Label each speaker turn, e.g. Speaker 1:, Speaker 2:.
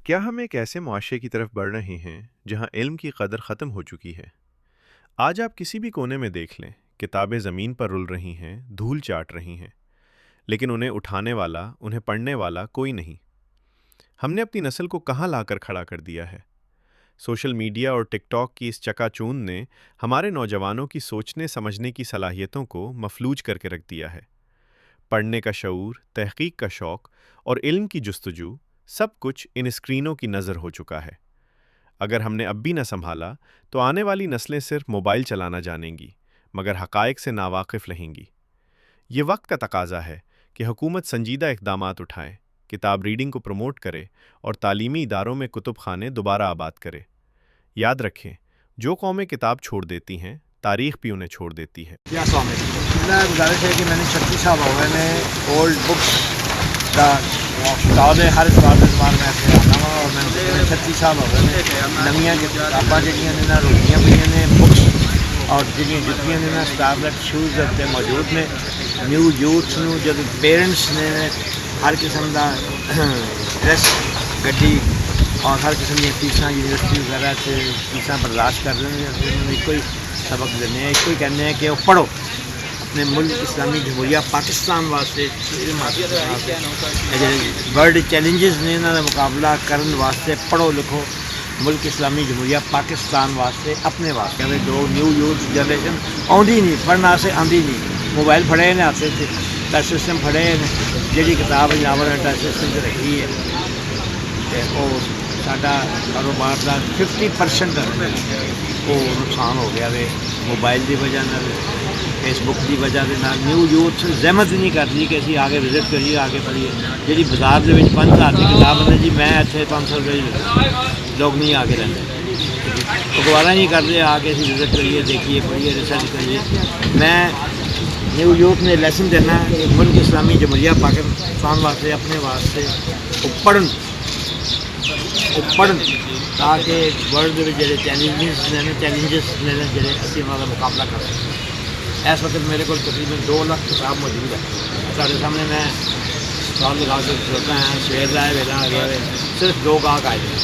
Speaker 1: کیا ہم ایک ایسے معاشرے کی طرف بڑھ رہے ہیں جہاں علم کی قدر ختم ہو چکی ہے؟ آج آپ کسی بھی کونے میں دیکھ لیں، کتابیں زمین پر رل رہی ہیں، دھول چاٹ رہی ہیں، لیکن انہیں اٹھانے والا، انہیں پڑھنے والا کوئی نہیں۔ ہم نے اپنی نسل کو کہاں لا کر کھڑا کر دیا ہے؟ سوشل میڈیا اور ٹک ٹاک کی اس چکا چوند نے ہمارے نوجوانوں کی سوچنے سمجھنے کی صلاحیتوں کو مفلوج کر کے رکھ دیا ہے۔ پڑھنے کا شعور، تحقیق کا شوق اور علم کی جستجو، سب کچھ ان اسکرینوں کی نظر ہو چکا ہے۔ اگر ہم نے اب بھی نہ سنبھالا تو آنے والی نسلیں صرف موبائل چلانا جانیں گی، مگر حقائق سے ناواقف رہیں گی۔ یہ وقت کا تقاضا ہے کہ حکومت سنجیدہ اقدامات اٹھائے، کتاب ریڈنگ کو پروموٹ کرے اور تعلیمی اداروں میں کتب خانے دوبارہ آباد کرے۔ یاد رکھیں، جو قومیں کتاب چھوڑ دیتی ہیں، تاریخ بھی انہیں چھوڑ دیتی ہے۔
Speaker 2: السلام علیکم۔ میرا گزارش ہے کہ میں نے 36 سال ہو گئے نے اولڈ بکس کا استاد ہے، ہر اتوار میں ایسے آنا وا، اور میں 36 سال ہو گئے نے نویاں کتاباں جہاں نے نہ روٹیاں پہ نے بکس اور جہاں جتیاں نے نہ اسٹارلٹ شوز اتنے موجود نے۔ نیو یوتھ نو جب پیرنٹس نے ہر قسم کا ڈریس گڈی اور ہر قسم کی فیساں یونیورسٹی وغیرہ سے فیساں برداشت کر رہے ہیں، ایک ہی سبق دینے ہیں، ایک ہی کہنے ہیں کہ وہ پڑھو، اپنے ملک اسلامی جمہوریہ پاکستان واسطے علم حاصل کرنا، ورلڈ چیلنجز نے انہوں نے مقابلہ کرنے واسطے پڑھو لکھو، ملک اسلامی جمہوریہ پاکستان واسطے اپنے واسطے۔ جو نیو یوتھ جنریشن آندھی نہیں، پڑھنا سے آندھی نہیں، موبائل پھڑے نے ہاتھ سے، ٹچ سسٹم پھڑے نے، جہی کتاب جناب نے ٹچ سسٹم سے رکھی ہے وہ ساڈا کاروبار کا 50% وہ نقصان ہو گیا ہے موبائل کی وجہ فیس بک کی وجہ سے۔ نیو یوتھ زحمت نہیں کرتی کہ اسی آگے وزٹ کریے، آگے پڑھیے۔ جی بازار کے 5000 کی کتاب ہے جی میں اتنے 500 روپئے، لوگ نہیں آ کے رہتے، گوارا نہیں کرتے آ کے اسی وزٹ کریے، دیکھیے، پڑھیے، ریسرچ کریے۔ میں نیو یوتھ نے لیسن دینا ہے کہ ملک اسلامی جمہوریہ پاکستان واسطے اپنے واسطے وہ پڑھن تاکہ ورلڈ میں جڑے چیلنجز نے جڑے اسی انہوں کا مقابلہ کر سکیں۔ اس وقت میرے کو تقریباً 2 لاکھ کتاب موجود ہے سارے سامنے، میں سال لگا کے کھلوتا ہے، سویر رہا ہے، ویلا آ گیا ہے، صرف 2 گاہک آئے ہیں۔